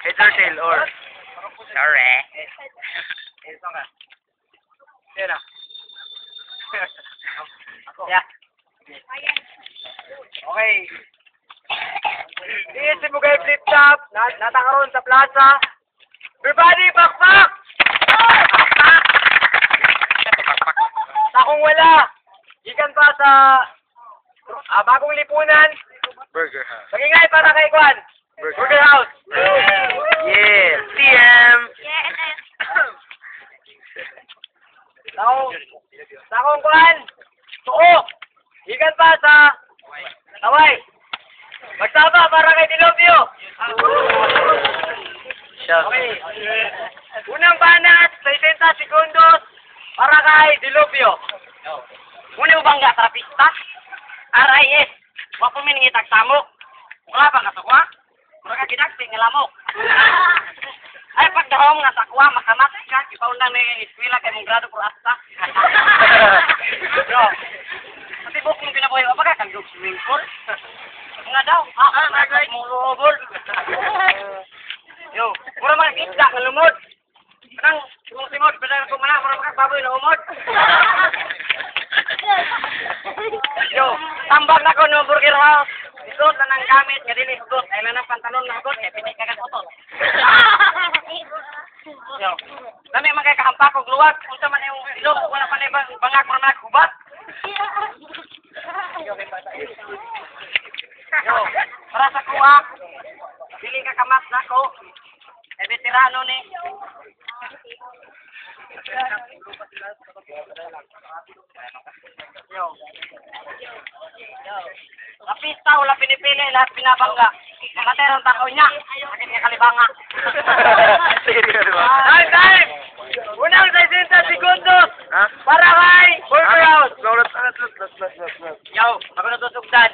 Head or tail or? Sorry. Ito ka. Yan na. Yeah. Okay. Iisip mo kayo flip-top. Natakaroon sa plaza. Everybody, pakpak! Takong wala. Ikan pa sa bagong lipunan. Burger House. Magingay para kay Kwan. Burger House. Yeah. CM. Takong Kwan. Tuo. Ikan pa sa Taway. Magsama para kay Dilobio. Okay. Unang banat, 60 segundos para kay Dilobio. Muna ubang nga sa pista? RIS. Wa po miningitag samok. Wala ba nga sakwa? Mura ka ginagsi nga lamok. Ay pagdahom nga sakwa makamat ka ipauna ni eskwela kay mong grado por asta. Yo. Kasi buk mong pinabuhay wa ba ka kang swimming pool? Nga daw. Nagay mo robol. Yo, mura man kita nga lumod. Kanang kung simod pala ko mana mura ka baboy na umod. Yo, tambag na ko no Burger House. Isot na nang gamit nga dili hugot. Ay lang ang pantalon na hugot kay pinik ka otot. Yo. Dami man kay kahampak og luwag. Unsa man yung ilog wala pa na bangag mura man hubat. Yo, para sa kuha. Dili ka kamat nako. Ay veterano ni. Yo. Sa pista, wala pinipili, lahat pinabangga. Nakaterang tao niya. Sakit niya kalibanga. Time! Unang 60 segundos Ha? para kay Burger House. Lord. Yo, ako natusugdan.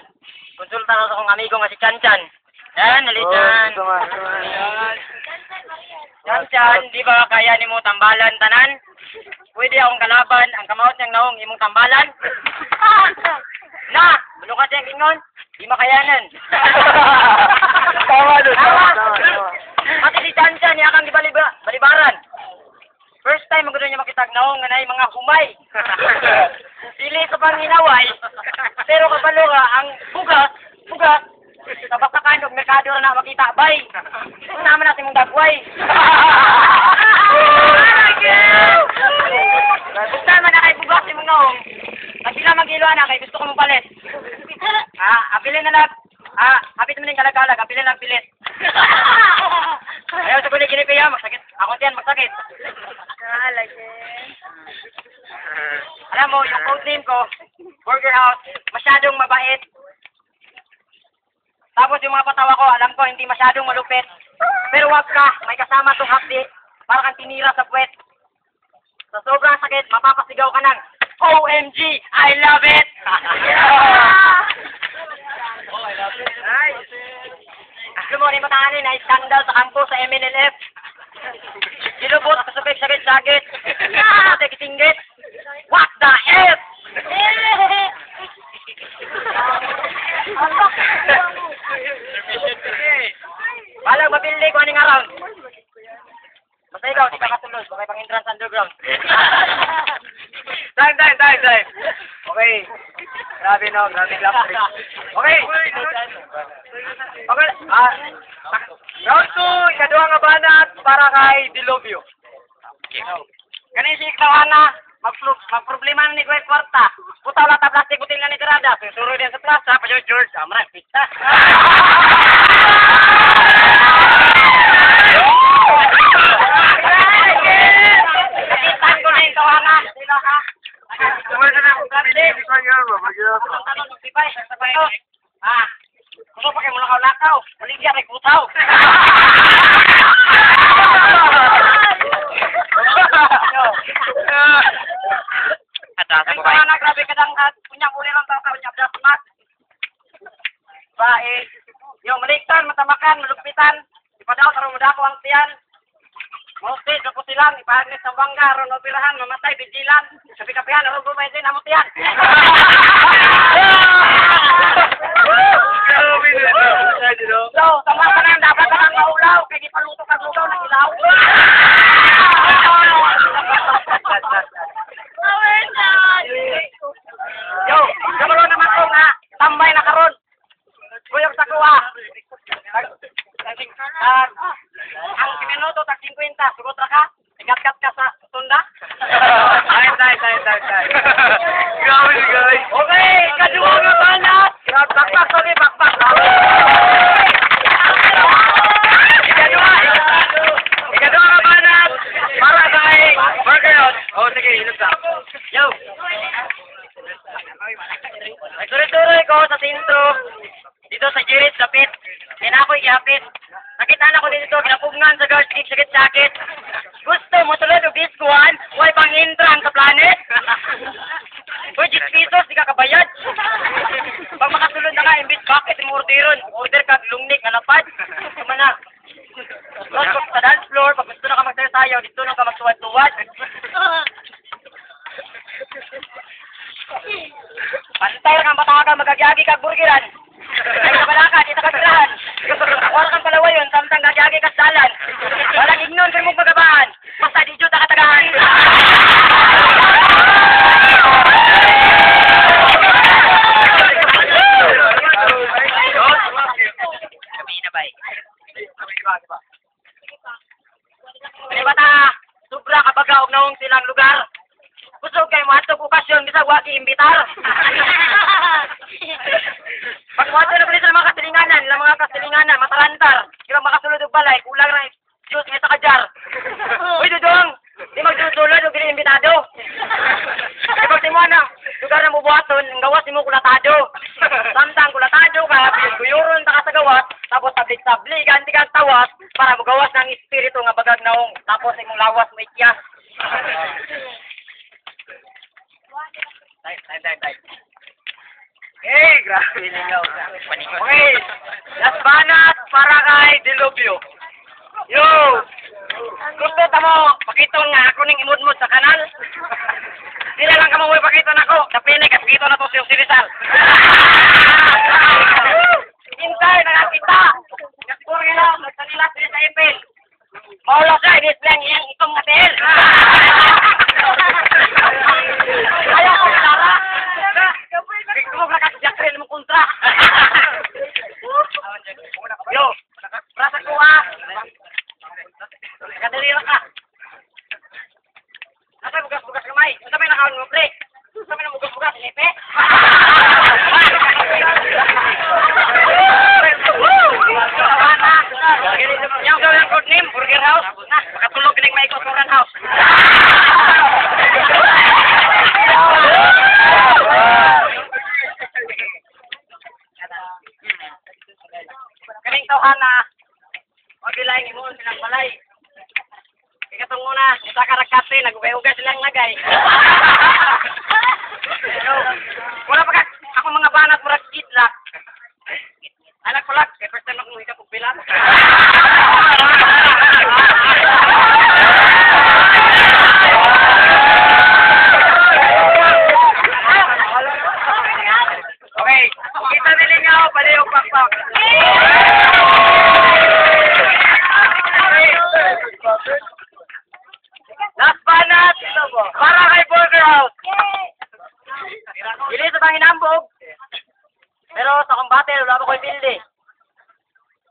Konsulta na sa kong amigo nga si Chan Chan. Yan, nalitan. Chan Chan, di ba kaya ni mo tambalan tanan? Pwede akong kalaban, ang kamawat niyang naong imong tambalan. Na, ano ka siyang ingon? Di makayanan. Tama doon. Tama. Tama. Pati si Chan Chan, niya kang balibaran. First time magano niya makitag naong nga na mga humay. Dili ka pang hinaway. Pero kabalo ka ang bugas, sa basakan og merkado ra na makita bay. Naman natin mong dagway. Basta man na kay bugas imong naong. Pag sila mag-ilo na kay gusto ko mong palit. Apilin na lang. Hapit mo ning galag-galag, apilin lang pilit. Ayaw sa kulit ginipiya, magsakit. Ako diyan magsakit. Alam mo, yung code name ko, Burger House, masyadong mabait. Tapos yung mga patawa ko, alam ko, hindi masyadong malupit. Pero wag ka, may kasama tong hapdi, para kang tinira sa puwet. Sa sobrang sakit, mapapasigaw ka ng, OMG, I love it! Gusto mo rin matahanin na skandal sa kampo sa MNLF. Dilubot, kasabik-sakit-sakit. Ate, kitinggit. What the F? Balang mapili ko aning around. Basta ikaw, di ka katulog. Bakay pang entrance underground. Time. Okay. Grabe no, grabe lang. Okay. Okay. Round 2, ikaduha nga banat para kay Dilobio. Ganin si Iktawana, magproblema na ni Kuya Kwarta. Puta wala ta plastic butil na ni Karada. Susuro din sa plaza, pa George, amra, pista. Kapitan ko na yung Iktawana. Sila ka. Kung pa kayo lakaw-lakaw, maligya kay kutaw. Ay, na grabe ka lang punya uli lang tao ka nyabda semak. Bae, yung maliktan, matamakan, malugpitan, ipadaw taro mo dako ang tiyan. Mostly, kapo silang, ipahagnis ng bangga, ron operahan, mamatay, bijilan, sabi kapihan, ron bumaysin, amot yan. So, tama ka na, dapat ka nang maulaw. kay gipaluto kag lugaw ng ilaw. Yo, karon naman ko nga tambay na karon. Kuyog sa kuha. Ang minuto tag 50, sugot ra ka. Igat-gat ka sa tunda. Tay. Grabe, guys. Okay, kaduwa nga banat. Bakbak, sorry, bakbak. Ikaduwa nga banat. Para kay Burger. Oh, sige, ilog ka. Yo. Nagtuloy-tuloy ko sa sintro. Dito sa Jirit, lapit. Kaya na ako ihapit. Nakita na ko dito, kinapugnan sa guard, sakit-sakit. Gusto mo tulad o biskuhan? Huwag pang hindrang sa planet. Uy, 10 pesos, di ka kabayad. Pag makasulod na ka, imbis bakit mo orderon? Order ka, lungnik, alapad. Tama na. Tapos sa dance floor, pag gusto na ka magsayaw, dito na ka magtuwad-tuwad. Pantay kang bataga, magagyagi kag burgeran. Ay kabalaka, di takagirahan. Wala kang palawayon, samtang gagyagi kag dalan. Walang ignon kang mong magabahan. Basta di dito takatagahan. Sabi na bay. Ano ba ta? Sobra kabagaog na hong silang lugar. Kusog kay mo atog okasyon bisag wa giimbitar. Pag wato na pala sa mga kasilinganan, matarantar. Kaya makasulod og balay, kulang ra juice nga sa kajar. Uy dudong, di magdudulod og dili imbitado. Kapag timo na lugar na mubuhaton, ang gawas nimo kulatado. Samtang kulatado ka, guyuron ta ka sa gawas, tapos tablik-tablik ganti kang tawas para mogawas ng espiritu nga bagag naong, tapos imong lawas mo ikyas. Time. Hey, grabe ninyo. Okay, las banat para kay Dilubyo. Yo! Gusto ta mo, pakita nga ako ning imudmod sa kanal. Sila lang ka mo pakita na ko, kapinig at kito na to si Rizal. Hintay, nakakita. Siguro nga lang, nagsanila sila sa ipil. Maulo ka, inis lang iyang itong hotel. Kaya ko Lara. Ikaw ka kasi Jacqueline mo kontra. Yo, rasa ko Kadalira ka. Nasa bugas-bugas kamay. Nasa may nakawin mo, pre. Nasa may namugas-bugas, ipe. Yung gawin code name, Burger House. Na, makatulog kinig may Kotoran House. Kaning tawhan na magbilay mo silang balay. Ikatong muna, isa karakate, nag-uga silang lagay. Wala pa ka, ako mga banat murag itlak. Anak ko lang, kaya first time akong ikapog bilang. Okay, kita nila niyo, palihog pakpak. Last banat, para kay Burger House. Dili sa Panginambog. Pero sa combate, wala pa ko'y pildi.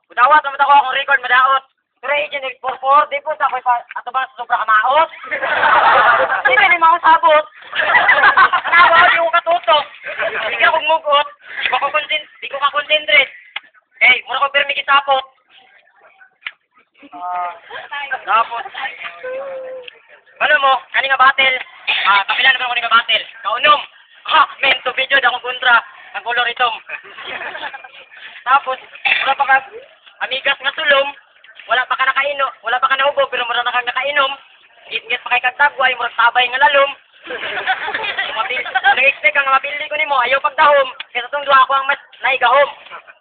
Budawat, naman ako akong record madaot. Pero agent 844, di po sa ako'y ato ba sa sobra kamaot. Di ka ni mga sabot. Nawa, di ko katutok. Di ka kong mugot. Di ko ka-concentrate. Eh, muna ko pero may kisapot. Tapos, ano mo, kani nga battle, kapila naman ko nga battle. Kaunom, mento video, da akong kontra, ang color itong. Tapos, wala pa ka, amigas nga sulom, wala pa ka nakainom, wala pa ka naubog, pero mura na kang nakainom, git-git pa kay kagtagway, mura tabay nga lalom. Nag-expect ang mapili ko nimo, ayaw pagdahom, kaya sa tong duha ako ang mas naigahom.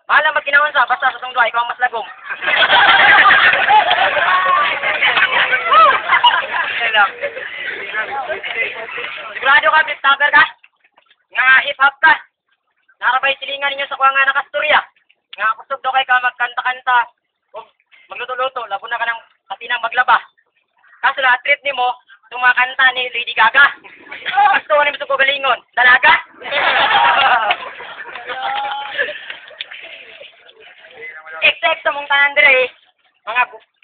Bahala magkinaon sa, basta sa tong duha, ikaw ang mas lagom. Sigurado ka, Blitz Tagger ka? Nga hip-hop ka? Narabay silingan ninyo sa kuha nga nakastorya. Nga kusog daw kay ka magkanta-kanta. O magluto-luto, labo na ka ng patinang maglaba. Kaso na, treat ni mo, itong mga kanta ni Lady Gaga. Gusto ko na ito galingon. Dalaga? Except sa mong tanan dire,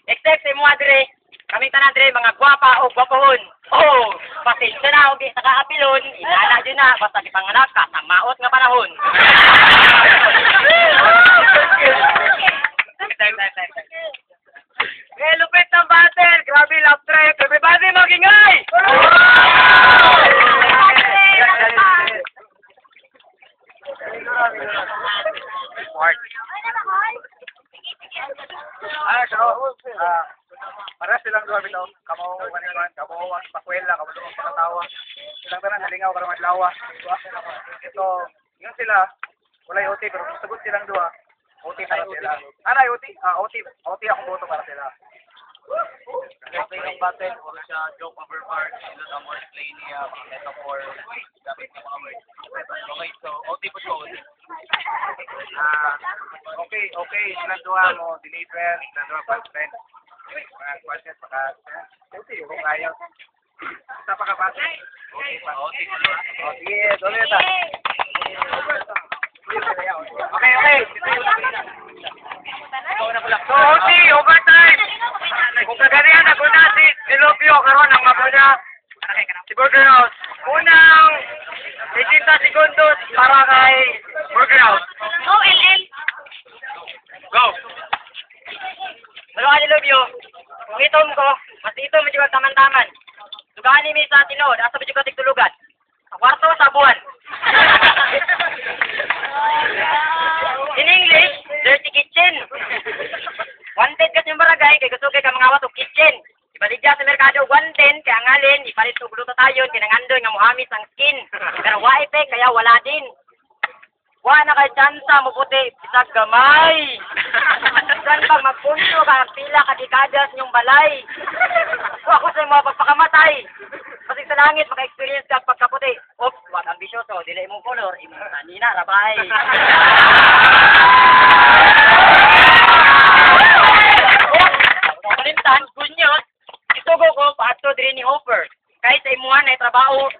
except sa mga dire, kaming tanan dire, mga gwapa o gwapohon. Oh, pasensya na, huwag nakaapilon, inala dyan na, basta kipanganak ka, sa maot nga panahon. Eh, lupit ng battle! Grabe, love track! Everybody, magingay! Para silang dua bitaw, kamo maniman, kamo ang pakwela, kamo ang pakatawa. Silang tanan nalingaw karon adlaw. Ito, yun sila, walay OT pero sagot silang dua. OT para sila. Ana OT? OT akong boto para sila. Okay, ng battle, wala siya joke over part, ilo na more play niya, metaphor, dapat na mga words. Okay, so OT po siya. Okay, silang dua mo, deliver, silang dua best friend. Mga questions, baka, kung ayaw. Isa pa ka ba? Okay pa. O, sige, tuloy ito. Okay. So, okay, overtime. Kung kagarihan na guna si Delopio, karoon ang mabuna. Si Burger House. Unang 80 segundos para kay Burger House. Go, LL! Go! Pero ka nilubyo, kung itom ko, mas itom medyo taman-taman. Tugaan ni sa tinod, asa medyo ka tigtulugan. Sa kwarto, sa buwan. In English, dirty kitchen. Wanted kasi yung barangay, kay gusto kay kamangawat o kitchen. Ibaligya sa merkado, 110, kaya ngalin, ipalit o gluto tayo, kinangandoy nga muhamis ang skin. Pero waipek, kaya wala din. Wa na kay tsansa mo puti, isag gamay. Saan pag magpunto ka, pila ka dikadas niyong balay. Wa ko sa mga pagpakamatay. Kasi sa langit, maka-experience ka pagkaputi. Oops, wag ambisyoso, dili mong color, imong tanina, rabay. Kalintan, good news, isugo ko, pasto diri ni offer. Kahit sa imuhan na trabaho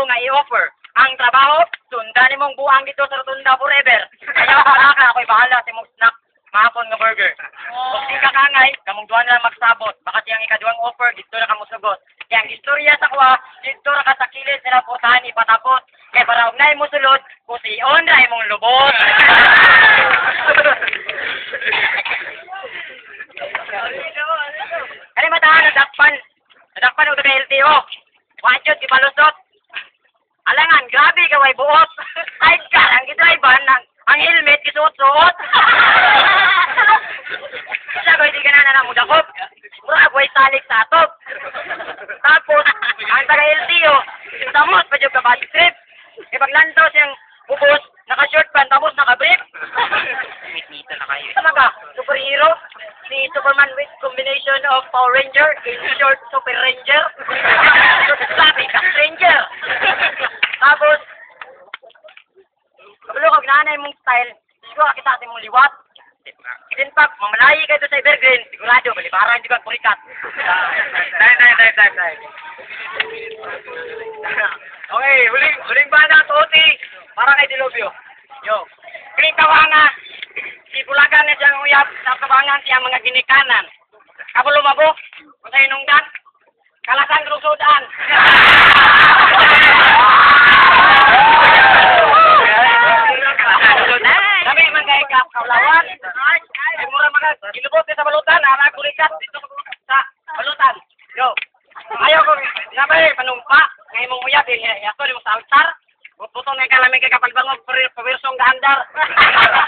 nga i-offer. Ang trabaho, sundan mong buang dito sa Rotunda forever. Kaya wala ka, ako'y bahala sa mong snack, mahapon nga burger. Kung di ka kangay, kamong duwan na lang magsabot. Baka siyang ikaduang offer, dito na ka musugot. Kaya ang istorya sa kuha, dito na ka sa kilid sila putahan ipatapot. Kaya para huwag na mo sulod, kusion na mong lubot. Kani matahan, nadakpan o taga LTO. Wajod, ibalusot. Alangan, grabe ka way buot. Sidecar, ang gidriver, ang helmet, gisuot-suot. Isa ko, hindi ka na mudakop. Mura, way salik sa atop. Tapos, ang taga-LTO, samot, pa dyan ka bad trip. E paglantaw siyang bubos, naka-short pan, tapos naka-brief. Nito na kayo. Sama ka, superhero. Si Superman with combination of Power Ranger, in short, Super Ranger. Sabi ka, Ranger. Tapos, kabalo kag nanay mong style, siguro kita sa mong liwat. In fact, mamalayi kayo sa Evergreen, sigurado, balibaran di ba purikat. Time. Okay, huling banda, Toti. Para kay Delopio. Yo. Kini tawanga, si Bulagan na siyang uyap sa kabangan siya mga ginikanan. Kabalo mabo, kung sa inungdan, kalasan rusudan. Kami magkay kaulawan. Ay mura mga gilubot sa balutan, anak kurikat dito sa balutan. Yo. Ayaw ko nabay panumpa, ngay mong uyap yato di mo sa altar. Buto na kalamig kay kapag bangog pawirsong gahandar.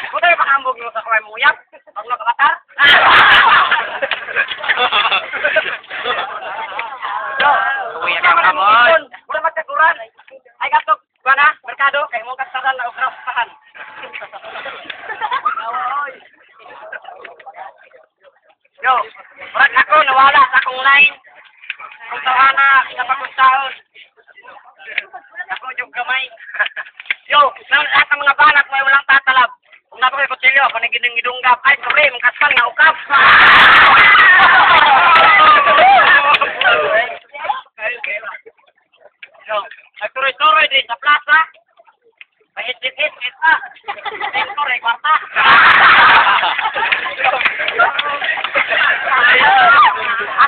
Buto yung pakambog mo sa kaway mo uyap. Pag nakakatar. Yo. Uy, kamon. Mura magkakuran. Ay katok bana merkado kay mo kasaran na ukrasahan. Yo, murag ako nawala sa akong line. Kung tawana sa pagkustaon. Ako yung gamay. Yo, lahat ng mga banat may walang tatalab. Kung napakoy kutsilyo, ako na ginunggap. Ay, sorry, mong kasal Bang naukap. Nagtuloy-tuloy din sa plaza. Pahit-hit-hit pa. Sensor eh, kwarta.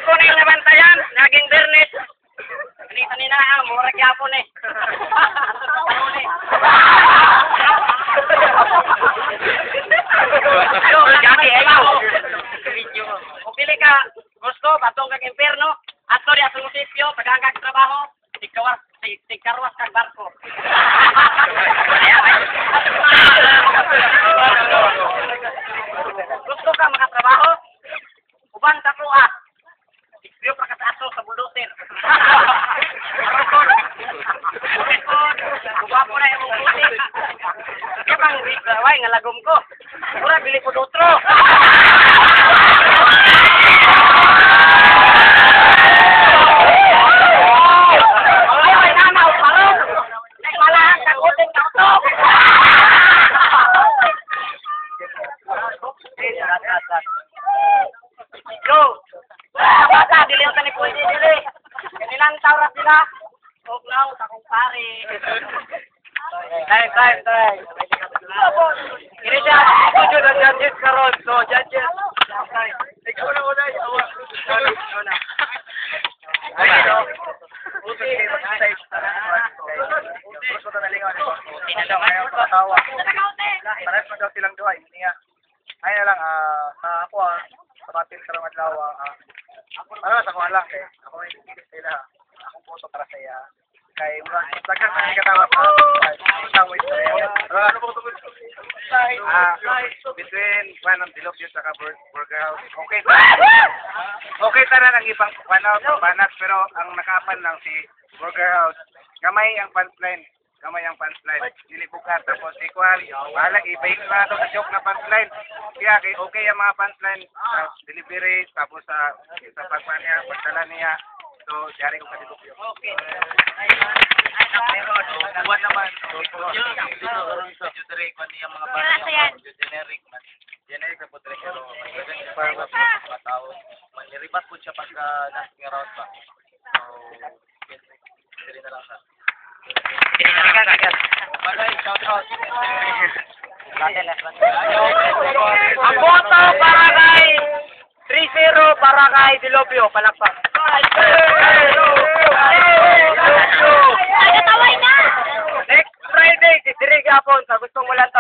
Ako na yung nabantayan, naging bernet. Kanina na, murag yapon eh. Gagi, ikaw. Kung pili ka, gusto, batong kag imperno, ato di atong sipyo, pagangkag trabaho, tigkarwas kag barko. Gusto ka makatrabaho? Uban ka po Sipyo pa ka sa aso sa buldoser. Arukon. Guwapo na yung buti. Kaya bang why nga lagom ko. Mura bili po dotro. Ay, nanaw parang. Nagmalahan sa kutin ka utok. Go. Bata, dili ang tani pwede dili. Kanilang tawrat sila. Huwag lang, takong pare. Time. Ini siya, studio ng judges karon. So, judges. Ikaw na una, awa. Ay, no. Okay, mag-stage na gusto na nalingaw nito. Ayaw patawa. Pares mo daw silang duha, niya. Ay na lang, ako sabatin sa mga lawa. Sa kuha lang eh. Ako may pipilit sila. Akong puso para sa iya. Kay tagang na ikatawa sa isang istorya. Between Panang Dilopio sa Burger House. Okay tara ng ibang panat pero ang nakapan lang si Burger House. Gamay ang punchline. Dili bukat tapos equal. Bahala i-bake na ito sa joke na punchline. Kaya okay ang mga punchline sa delivery tapos sa pagpanya, pagdala niya. So, jari ko kasi Dilopio. Okay. Pero buwan naman. Generic man. Generic na po pero para mga tao. Maniribat po siya pagka nasking around pa. So, dili na lang siya. Shout out. Ang boto para kay 3-0 para kay Dilopio. Palakpak. Next Friday, si Direk Yapon sa gustong walang